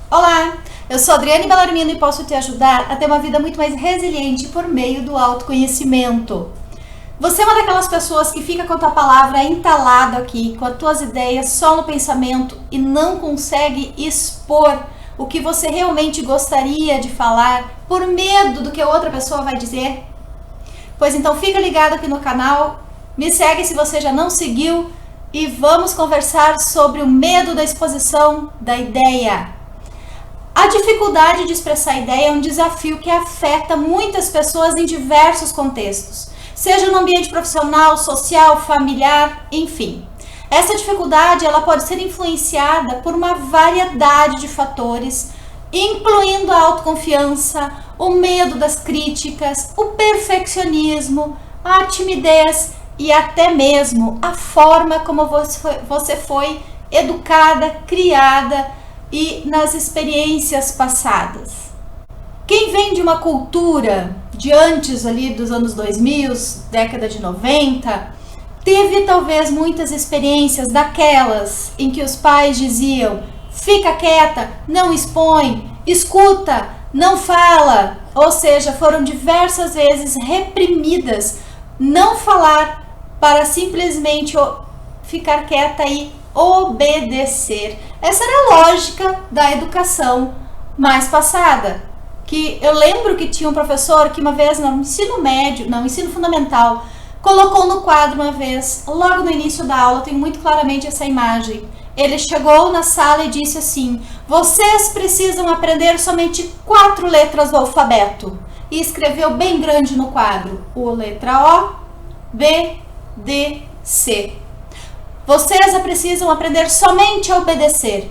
Olá, eu sou Adriane Bellarmino e posso te ajudar a ter uma vida muito mais resiliente por meio do autoconhecimento. Você é uma daquelas pessoas que fica com a tua palavra entalada aqui, com as tuas ideias só no pensamento e não consegue expor o que você realmente gostaria de falar por medo do que a outra pessoa vai dizer? Pois então fica ligado aqui no canal, me segue se você já não seguiu e vamos conversar sobre o medo da exposição da ideia. A dificuldade de expressar ideia é um desafio que afeta muitas pessoas em diversos contextos, seja no ambiente profissional, social, familiar, enfim. Essa dificuldade ela pode ser influenciada por uma variedade de fatores, incluindo a autoconfiança, o medo das críticas, o perfeccionismo, a timidez e até mesmo a forma como você foi educada, criada e nas experiências passadas. Quem vem de uma cultura de antes ali dos anos 2000, década de 90, teve talvez muitas experiências daquelas em que os pais diziam: fica quieta, não expõe, escuta, não fala. Ou seja, foram diversas vezes reprimidas não falar para simplesmente ficar quieta e obedecer. Essa era a lógica da educação mais passada. Que eu lembro que tinha um professor que uma vez no ensino fundamental, colocou no quadro uma vez, logo no início da aula, eu tenho muito claramente essa imagem. Ele chegou na sala e disse assim: vocês precisam aprender somente 4 letras do alfabeto. E escreveu bem grande no quadro: o letra O, B, D, C. Vocês precisam aprender somente a obedecer.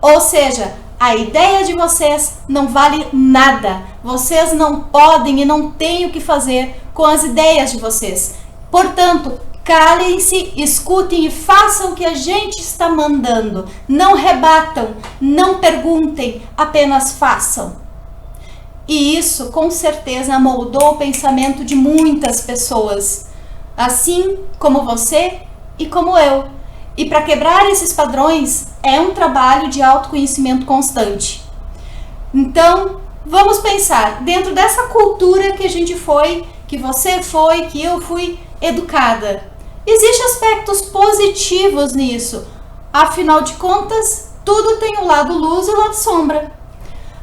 Ou seja, a ideia de vocês não vale nada. Vocês não podem e não têm o que fazer com as ideias de vocês. Portanto, calem-se, escutem e façam o que a gente está mandando. Não rebatam, não perguntem, apenas façam. E isso, com certeza, moldou o pensamento de muitas pessoas. Assim como você e como eu. E para quebrar esses padrões é um trabalho de autoconhecimento constante. Então, vamos pensar, dentro dessa cultura que a gente foi, que você foi, que eu fui educada, existem aspectos positivos nisso. Afinal de contas, tudo tem o lado luz e o lado sombra.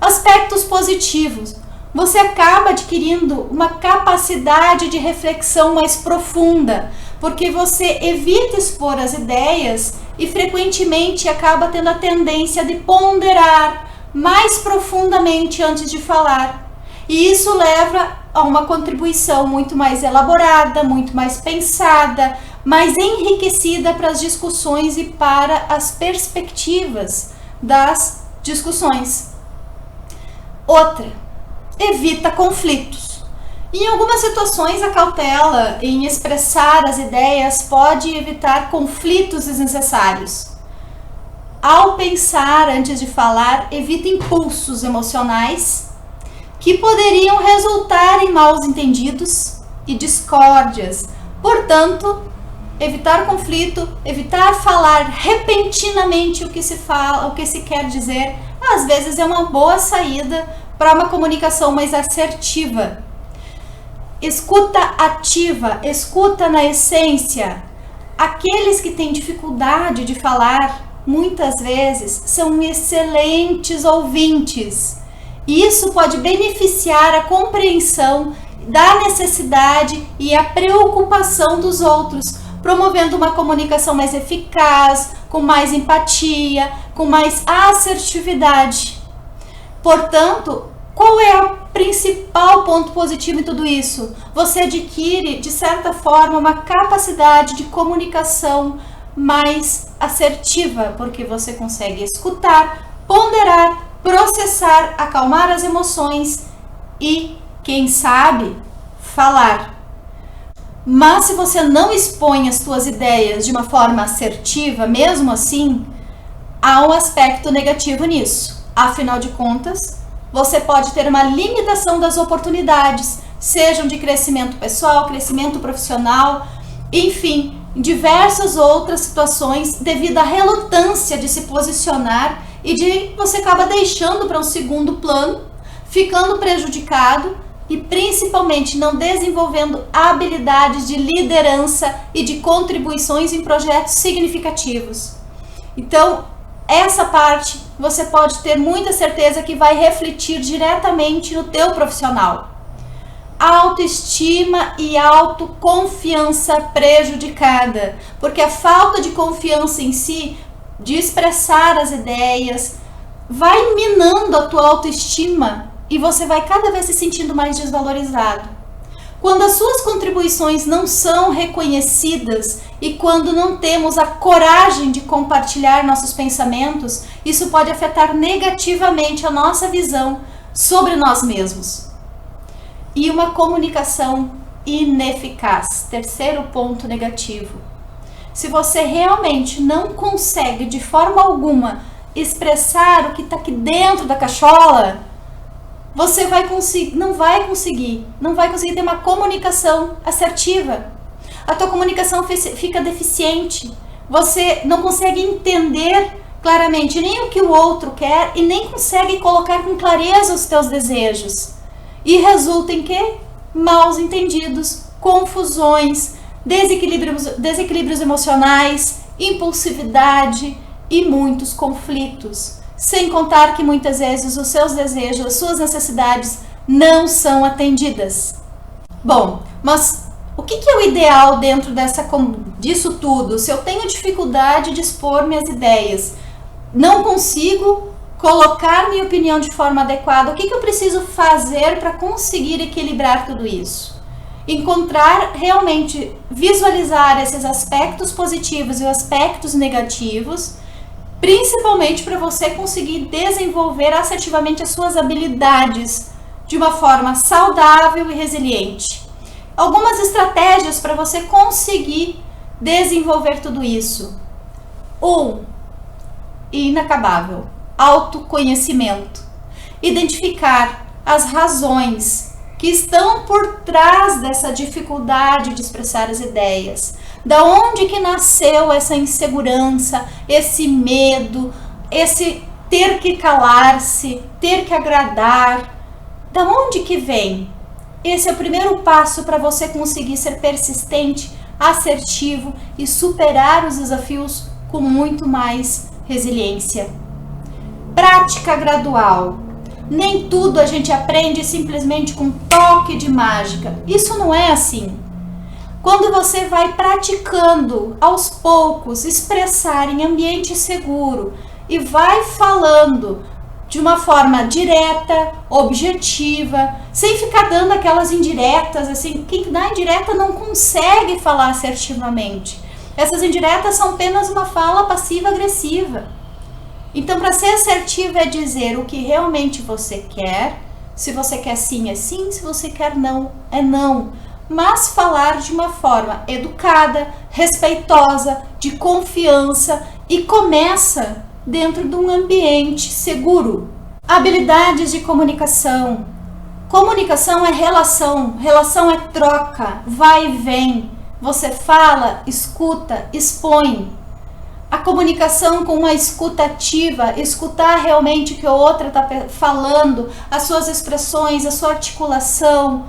Aspectos positivos. Você acaba adquirindo uma capacidade de reflexão mais profunda, porque você evita expor as ideias e frequentemente acaba tendo a tendência de ponderar mais profundamente antes de falar. E isso leva a uma contribuição muito mais elaborada, muito mais pensada, mais enriquecida para as discussões e para as perspectivas das discussões. Outra, evita conflitos. Em algumas situações, a cautela em expressar as ideias pode evitar conflitos desnecessários. Ao pensar antes de falar, evita impulsos emocionais que poderiam resultar em maus entendidos e discórdias. Portanto, evitar conflito, evitar falar repentinamente o que se quer dizer, às vezes é uma boa saída para uma comunicação mais assertiva. Escuta ativa, escuta na essência. Aqueles que têm dificuldade de falar, muitas vezes, são excelentes ouvintes. E isso pode beneficiar a compreensão da necessidade e a preocupação dos outros, promovendo uma comunicação mais eficaz, com mais empatia, com mais assertividade. Portanto, qual é o principal ponto positivo em tudo isso? Você adquire, de certa forma, uma capacidade de comunicação mais assertiva, porque você consegue escutar, ponderar, processar, acalmar as emoções e, quem sabe, falar. Mas se você não expõe as suas ideias de uma forma assertiva, mesmo assim, há um aspecto negativo nisso. Afinal de contas, você pode ter uma limitação das oportunidades, sejam de crescimento pessoal, crescimento profissional, enfim, diversas outras situações devido à relutância de se posicionar e de você acaba deixando para um segundo plano, ficando prejudicado e principalmente não desenvolvendo habilidades de liderança e de contribuições em projetos significativos. Então, essa parte você pode ter muita certeza que vai refletir diretamente no teu profissional. Autoestima e autoconfiança prejudicada, porque a falta de confiança em si, de expressar as ideias, vai minando a tua autoestima e você vai cada vez se sentindo mais desvalorizado. Quando as suas contribuições não são reconhecidas e quando não temos a coragem de compartilhar nossos pensamentos, isso pode afetar negativamente a nossa visão sobre nós mesmos. E uma comunicação ineficaz. Terceiro ponto negativo. Se você realmente não consegue de forma alguma expressar o que está aqui dentro da cachola, você não vai conseguir ter uma comunicação assertiva. A tua comunicação fica deficiente. Você não consegue entender claramente nem o que o outro quer e nem consegue colocar com clareza os teus desejos. E resulta em quê? Maus entendidos, confusões, desequilíbrios emocionais, impulsividade e muitos conflitos. Sem contar que muitas vezes os seus desejos, as suas necessidades não são atendidas. Bom, mas o que é o ideal dentro disso tudo? Se eu tenho dificuldade de expor minhas ideias, não consigo colocar minha opinião de forma adequada, o que eu preciso fazer para conseguir equilibrar tudo isso? Encontrar realmente, visualizar esses aspectos positivos e os aspectos negativos, principalmente para você conseguir desenvolver assertivamente as suas habilidades de uma forma saudável e resiliente. Algumas estratégias para você conseguir desenvolver tudo isso. Inacabável. Autoconhecimento. Identificar as razões que estão por trás dessa dificuldade de expressar as ideias. Da onde que nasceu essa insegurança, esse medo, esse ter que calar-se, ter que agradar? Da onde que vem? Esse é o primeiro passo para você conseguir ser persistente, assertivo e superar os desafios com muito mais resiliência. Prática gradual. Nem tudo a gente aprende simplesmente com um toque de mágica. Isso não é assim. Quando você vai praticando aos poucos, expressar em ambiente seguro e vai falando de uma forma direta, objetiva, sem ficar dando aquelas indiretas, assim, quem dá indireta não consegue falar assertivamente. Essas indiretas são apenas uma fala passiva-agressiva. Então, para ser assertivo é dizer o que realmente você quer. Se você quer sim, é sim. Se você quer não, é não. Mas falar de uma forma educada, respeitosa, de confiança e começa dentro de um ambiente seguro. Habilidades de comunicação. Comunicação é relação é troca, vai e vem. Você fala, escuta, expõe. A comunicação com uma escuta ativa, escutar realmente o que a outra está falando, as suas expressões, a sua articulação,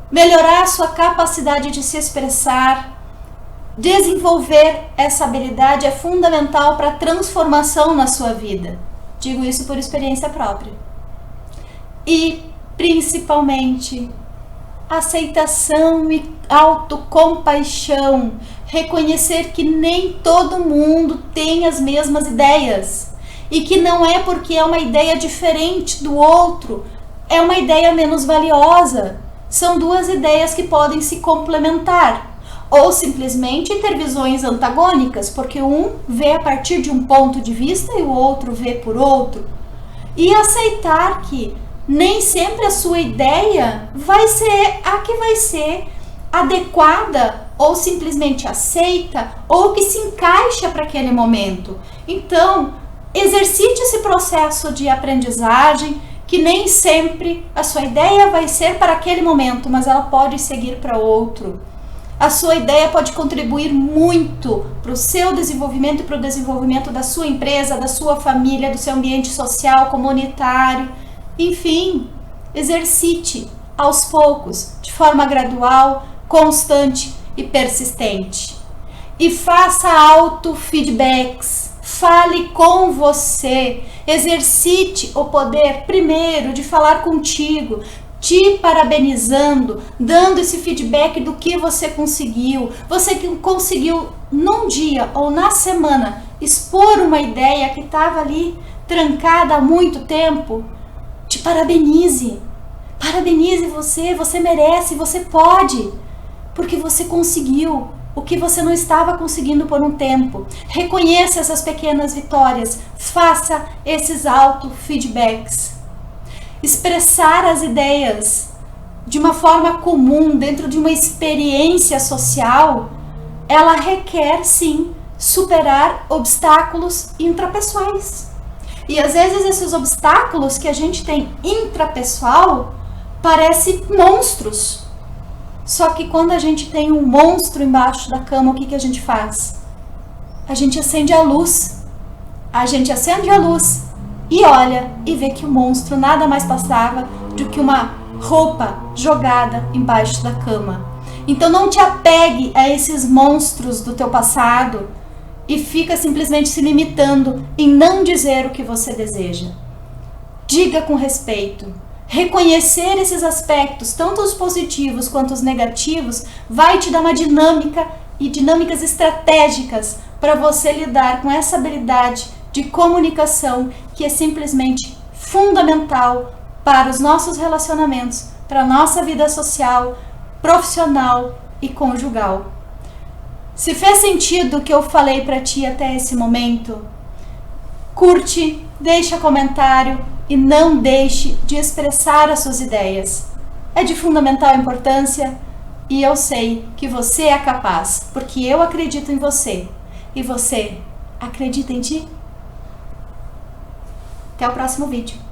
melhorar a sua capacidade de se expressar. Desenvolver essa habilidade é fundamental para a transformação na sua vida. Digo isso por experiência própria. E, principalmente, aceitação e autocompaixão. Reconhecer que nem todo mundo tem as mesmas ideias. E que não é porque é uma ideia diferente do outro, é uma ideia menos valiosa. São duas ideias que podem se complementar. Ou simplesmente ter visões antagônicas, porque um vê a partir de um ponto de vista e o outro vê por outro. E aceitar que nem sempre a sua ideia vai ser a que vai ser adequada ou simplesmente aceita ou que se encaixa para aquele momento. Então, exercite esse processo de aprendizagem, que nem sempre a sua ideia vai ser para aquele momento, mas ela pode seguir para outro. A sua ideia pode contribuir muito para o seu desenvolvimento e para o desenvolvimento da sua empresa, da sua família, do seu ambiente social, comunitário. Enfim, exercite aos poucos, de forma gradual, constante e persistente. E faça auto-feedbacks. Fale com você. Exercite o poder, primeiro, de falar contigo, te parabenizando, dando esse feedback do que você conseguiu. Você que conseguiu num dia ou na semana expor uma ideia que estava ali trancada há muito tempo, te parabenize. Parabenize você merece, você pode, porque você conseguiu o que você não estava conseguindo por um tempo. Reconheça essas pequenas vitórias, faça esses auto-feedbacks. Expressar as ideias de uma forma comum, dentro de uma experiência social, ela requer sim superar obstáculos intrapessoais. E às vezes esses obstáculos que a gente tem intrapessoal parecem monstros. Só que quando a gente tem um monstro embaixo da cama, o que a gente faz? A gente acende a luz. A gente acende a luz e olha e vê que o monstro nada mais passava do que uma roupa jogada embaixo da cama. Então não te apegue a esses monstros do teu passado e fica simplesmente se limitando em não dizer o que você deseja. Diga com respeito. Reconhecer esses aspectos, tanto os positivos quanto os negativos, vai te dar uma dinâmica e dinâmicas estratégicas para você lidar com essa habilidade de comunicação que é simplesmente fundamental para os nossos relacionamentos, para a nossa vida social, profissional e conjugal. Se fez sentido o que eu falei para ti até esse momento, curte, deixa comentário e não deixe de expressar as suas ideias. É de fundamental importância e eu sei que você é capaz, porque eu acredito em você e você acredita em ti. Até o próximo vídeo.